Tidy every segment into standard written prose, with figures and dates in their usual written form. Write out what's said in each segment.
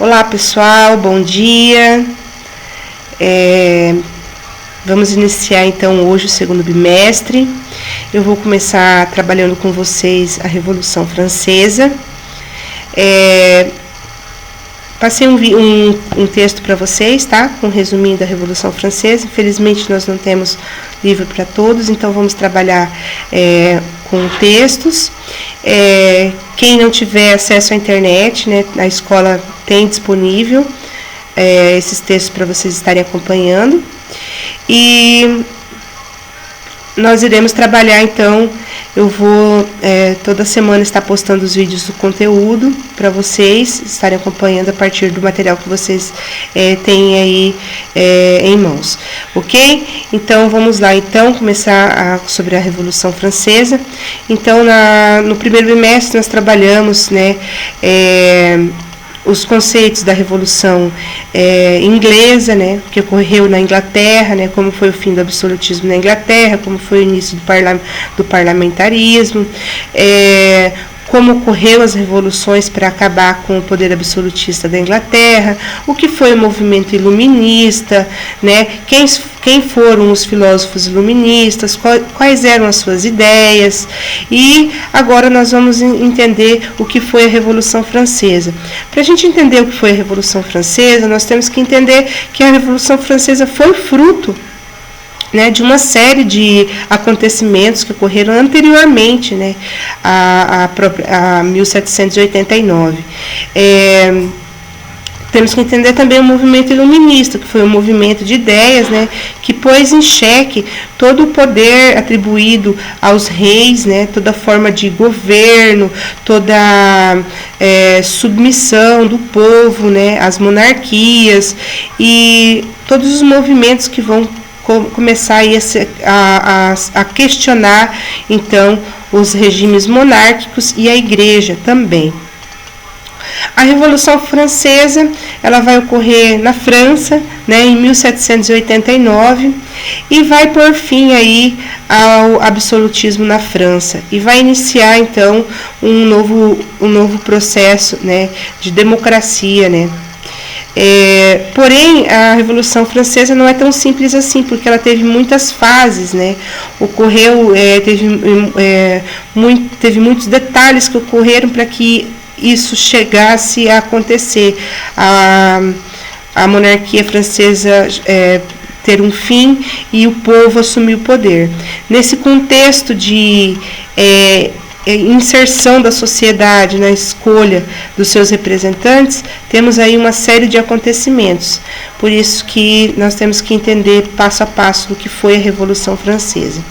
Olá pessoal, bom dia. Vamos iniciar então hoje o segundo bimestre. Eu vou começar trabalhando com vocês a Revolução Francesa. Passei um texto para vocês, tá? Com um resuminho da Revolução Francesa. Infelizmente nós não temos livro para todos, então vamos trabalhar com textos. Quem não tiver acesso à internet, né, a escola tem disponível esses textos para vocês estarem acompanhando. E nós iremos trabalhar, então, eu vou toda semana estar postando os vídeos do conteúdo para vocês estarem acompanhando a partir do material que vocês têm aí em mãos, ok? Então, vamos lá, então, começar sobre a Revolução Francesa. Então, no primeiro bimestre nós trabalhamos, né, os conceitos da Revolução Inglesa, né, que ocorreu na Inglaterra, né, como foi o fim do absolutismo na Inglaterra, como foi o início do parlamentarismo, como ocorreu as revoluções para acabar com o poder absolutista da Inglaterra, o que foi o movimento iluminista, né, quem foram os filósofos iluministas, quais eram as suas ideias, e agora nós vamos entender o que foi a Revolução Francesa. Para a gente entender o que foi a Revolução Francesa, nós temos que entender que a Revolução Francesa foi fruto, né, de uma série de acontecimentos que ocorreram anteriormente, né, a 1789. Temos que entender também o movimento iluminista, que foi um movimento de ideias, né, que pôs em xeque todo o poder atribuído aos reis, né, toda forma de governo, toda submissão do povo, né, às monarquias e todos os movimentos que vão começar a questionar, então, os regimes monárquicos e a igreja também. A Revolução Francesa, ela vai ocorrer na França, né, em 1789, e vai por fim aí ao absolutismo na França, e vai iniciar então um novo processo, né, de democracia, né. Porém, a Revolução Francesa não é tão simples assim, porque ela teve muitas fases, né? Teve muitos detalhes que ocorreram para que isso chegasse a acontecer, a monarquia francesa ter um fim e o povo assumir o poder. Nesse contexto de inserção da sociedade na escolha dos seus representantes, temos aí uma série de acontecimentos. Por isso que nós temos que entender passo a passo o que foi a Revolução Francesa.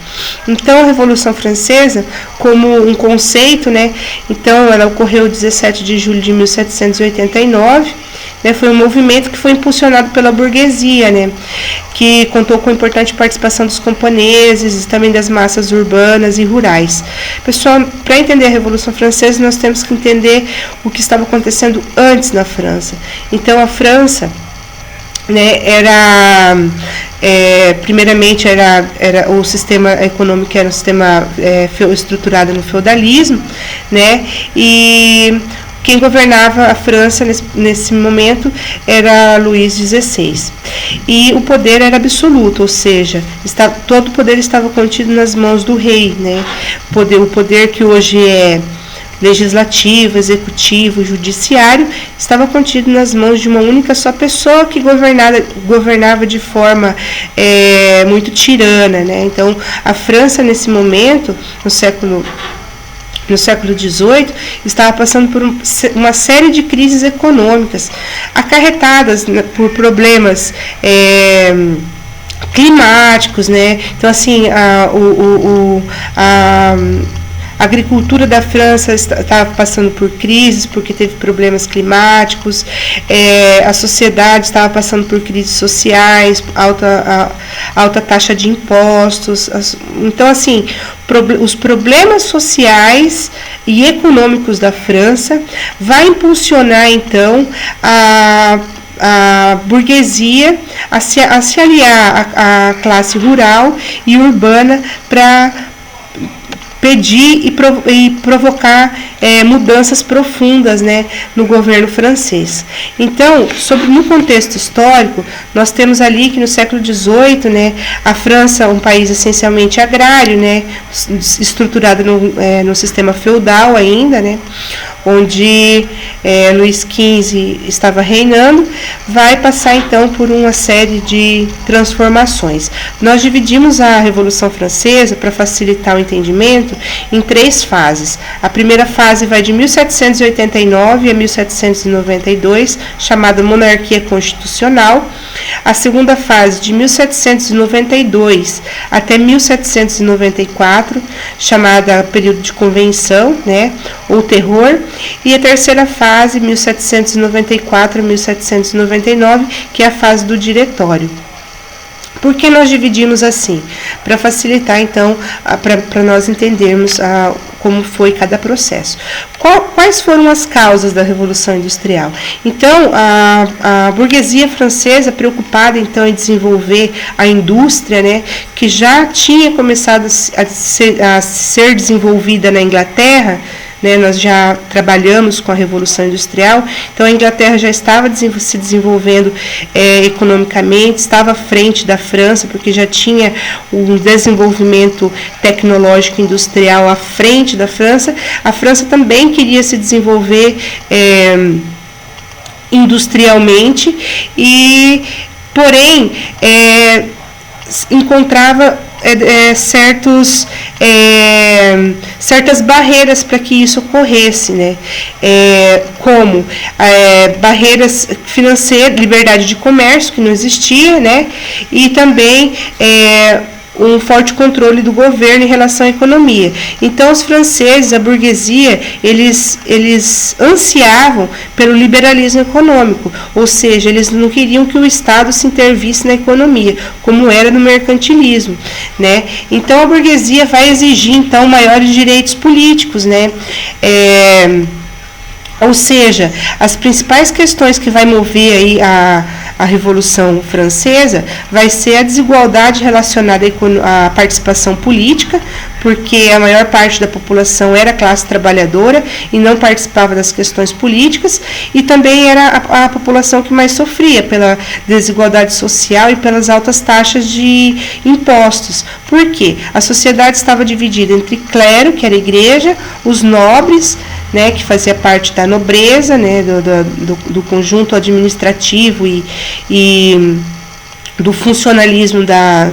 Então, a Revolução Francesa, como um conceito, né, então ela ocorreu 17 de julho de 1789, né, foi um movimento que foi impulsionado pela burguesia, né, que contou com importante participação dos camponeses e também das massas urbanas e rurais. Pessoal, para entender a Revolução Francesa, nós temos que entender o que estava acontecendo antes na França. Então, a França, né, primeiramente era o sistema econômico, era um sistema estruturado no feudalismo, né, e quem governava a França nesse momento era Luís XVI. E o poder era absoluto, ou seja, todo o poder estava contido nas mãos do rei, né? O poder que hoje é legislativo, executivo, judiciário, estava contido nas mãos de uma única só pessoa que governava de forma muito tirana, né? Então, a França, nesse momento, no século XVIII, estava passando por uma série de crises econômicas, acarretadas, né, por problemas climáticos, né? Então, assim, a agricultura da França estava passando por crises, porque teve problemas climáticos, a sociedade estava passando por crises sociais, alta taxa de impostos. Então, assim, os problemas sociais e econômicos da França vai impulsionar, então, a burguesia a se aliar à classe rural e urbana para pedir e provocar mudanças profundas, né, no governo francês. Então, no contexto histórico, nós temos ali que no século XVIII, né, a França, um país essencialmente agrário, né, estruturado no sistema feudal ainda, né, onde Luís XV estava reinando, vai passar então por uma série de transformações. Nós dividimos a Revolução Francesa, para facilitar o entendimento, em 3 fases. A primeira fase vai de 1789 a 1792, chamada Monarquia Constitucional. A segunda fase, de 1792 até 1794, chamada período de convenção, né, ou terror. E a terceira fase, 1794 a 1799, que é a fase do diretório. Por que nós dividimos assim? Para facilitar, então, para nós entendermos como foi cada processo. Quais foram as causas da Revolução Industrial? Então, a burguesia francesa, preocupada então em desenvolver a indústria, né, que já tinha começado a ser desenvolvida na Inglaterra, né, nós já trabalhamos com a Revolução Industrial, então a Inglaterra já estava se desenvolvendo economicamente, estava à frente da França, porque já tinha um desenvolvimento tecnológico industrial à frente da França. A França também queria se desenvolver industrialmente, porém encontrava certas barreiras para que isso ocorresse, né? Como barreiras financeiras, liberdade de comércio, que não existia, né? E também um forte controle do governo em relação à economia. Então, os franceses, a burguesia, eles ansiavam pelo liberalismo econômico, ou seja, eles não queriam que o Estado se intervisse na economia, como era no mercantilismo, né? Então, a burguesia vai exigir, então, maiores direitos políticos, né? Ou seja, as principais questões que vai mover aí a Revolução Francesa vai ser a desigualdade relacionada à participação política, porque a maior parte da população era classe trabalhadora e não participava das questões políticas, e também era a população que mais sofria pela desigualdade social e pelas altas taxas de impostos. Por quê? A sociedade estava dividida entre clero, que era a igreja, os nobres, né, que fazia parte da nobreza, né, do conjunto administrativo e do funcionalismo da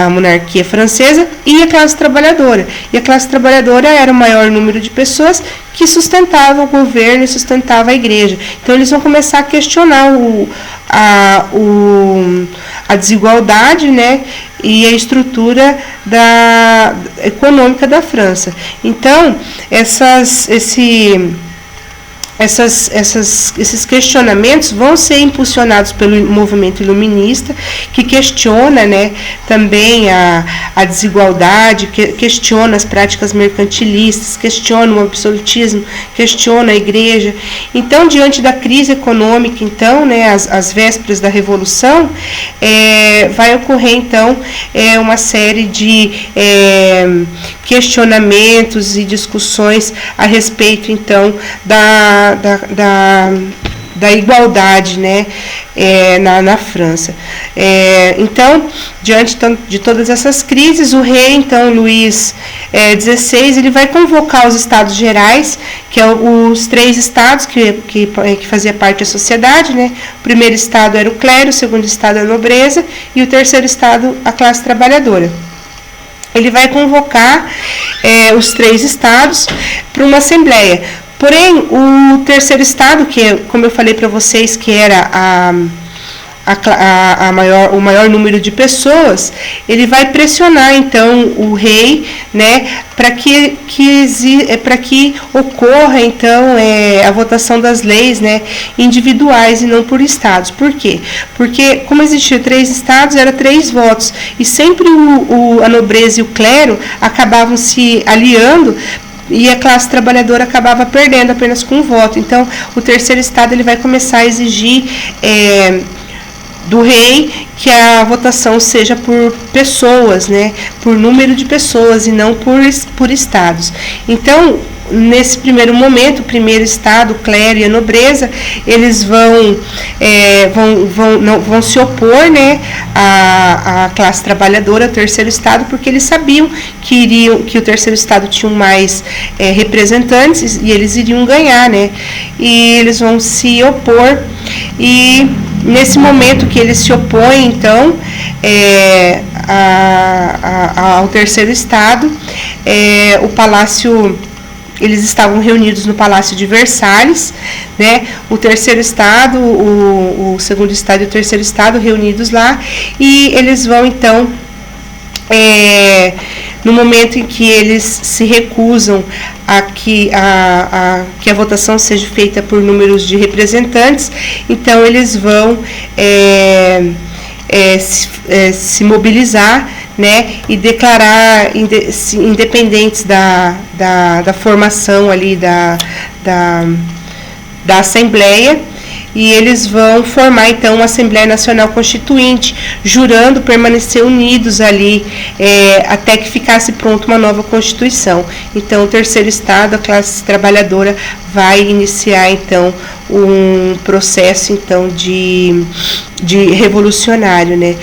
monarquia francesa, e a classe trabalhadora. E a classe trabalhadora era o maior número de pessoas que sustentava o governo e sustentava a igreja. Então, eles vão começar a questionar a desigualdade, né, e a estrutura econômica da França. Então, esses questionamentos vão ser impulsionados pelo movimento iluminista, que questiona, né, também a desigualdade, questiona as práticas mercantilistas, questiona o absolutismo, questiona a igreja. Então, diante da crise econômica, então, né, às vésperas da Revolução, vai ocorrer, então, uma série de questionamentos e discussões a respeito, então, da igualdade, né, na França. Então, diante de todas essas crises, o rei, então, Luís XVI, ele vai convocar os Estados Gerais, que é os 3 estados que fazia parte da sociedade, né? O primeiro estado era o clero, o segundo estado a nobreza e o terceiro estado a classe trabalhadora. Ele vai convocar os 3 estados para uma assembleia. Porém, o terceiro estado, que, como eu falei para vocês, que era o maior número de pessoas, ele vai pressionar, então, o rei, né, para que ocorra, então, a votação das leis, né, individuais e não por estados. Por quê? Porque, como existiam 3 estados, eram 3 votos, e sempre a nobreza e o clero acabavam se aliando, e a classe trabalhadora acabava perdendo apenas com o voto. Então, o terceiro estado ele vai começar a exigir do rei, que a votação seja por pessoas, né, por número de pessoas e não por estados. Então, nesse primeiro momento, o primeiro estado, o clero e a nobreza, eles vão se opor, né, à classe trabalhadora, ao terceiro estado, porque eles sabiam que o terceiro estado tinha mais representantes e eles iriam ganhar, né, e eles vão se opor. E nesse momento que eles se opõem, então, ao terceiro estado, o palácio, eles estavam reunidos no Palácio de Versalhes, né? O terceiro estado, o segundo estado e o terceiro estado reunidos lá, e eles vão então, no momento em que eles se recusam a que a votação seja feita por números de representantes, então eles vão se mobilizar, né, e declarar independentes da formação ali da Assembleia, e eles vão formar então uma Assembleia Nacional Constituinte, jurando permanecer unidos ali até que ficasse pronta uma nova Constituição. Então, o terceiro estado, a classe trabalhadora, vai iniciar então um processo então de revolucionário, né?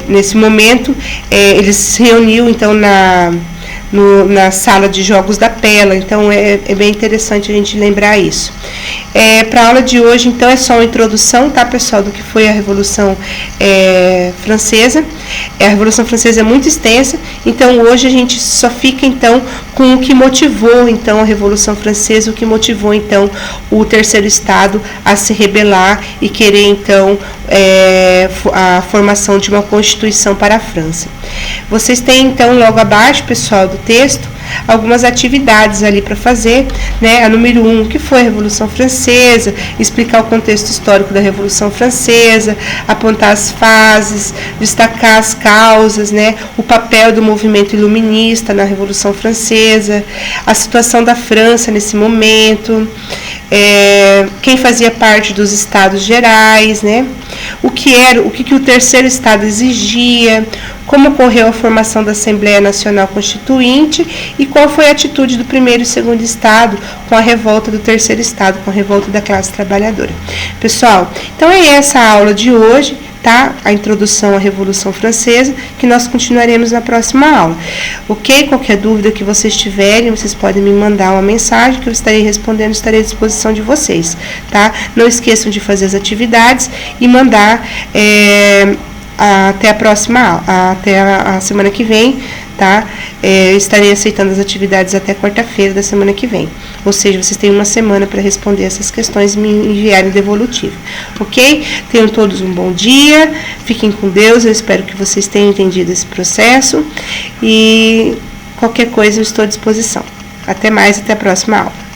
Nesse momento, eles se reuniu então na sala de jogos da Pela, então é bem interessante a gente lembrar isso. Para a aula de hoje, então, é só uma introdução, tá, pessoal, do que foi a Revolução Francesa. A Revolução Francesa é muito extensa, então hoje a gente só fica, então, com o que motivou, então, a Revolução Francesa, o que motivou, então, o terceiro estado a se rebelar e querer, então, a formação de uma Constituição para a França. Vocês têm, então, logo abaixo, pessoal, do texto, algumas atividades ali para fazer, né? A número 1, o que foi a Revolução Francesa, explicar o contexto histórico da Revolução Francesa, apontar as fases, destacar as causas, né? O papel do movimento iluminista na Revolução Francesa, a situação da França nesse momento, quem fazia parte dos estados gerais, né? O que o terceiro estado exigia, como ocorreu a formação da Assembleia Nacional Constituinte e qual foi a atitude do primeiro e segundo estado com a revolta do terceiro estado, com a revolta da classe trabalhadora. Pessoal, então é essa a aula de hoje, tá? A introdução à Revolução Francesa, que nós continuaremos na próxima aula. Ok? Qualquer dúvida que vocês tiverem, vocês podem me mandar uma mensagem que eu estarei respondendo, estarei à disposição de vocês, tá? Não esqueçam de fazer as atividades e mandar até a próxima aula, até a semana que vem, tá? Estarei aceitando as atividades até quarta-feira da semana que vem. Ou seja, vocês têm uma semana para responder essas questões e me enviarem devolutivo. Ok? Tenham todos um bom dia, fiquem com Deus, eu espero que vocês tenham entendido esse processo e qualquer coisa eu estou à disposição. Até mais, até a próxima aula.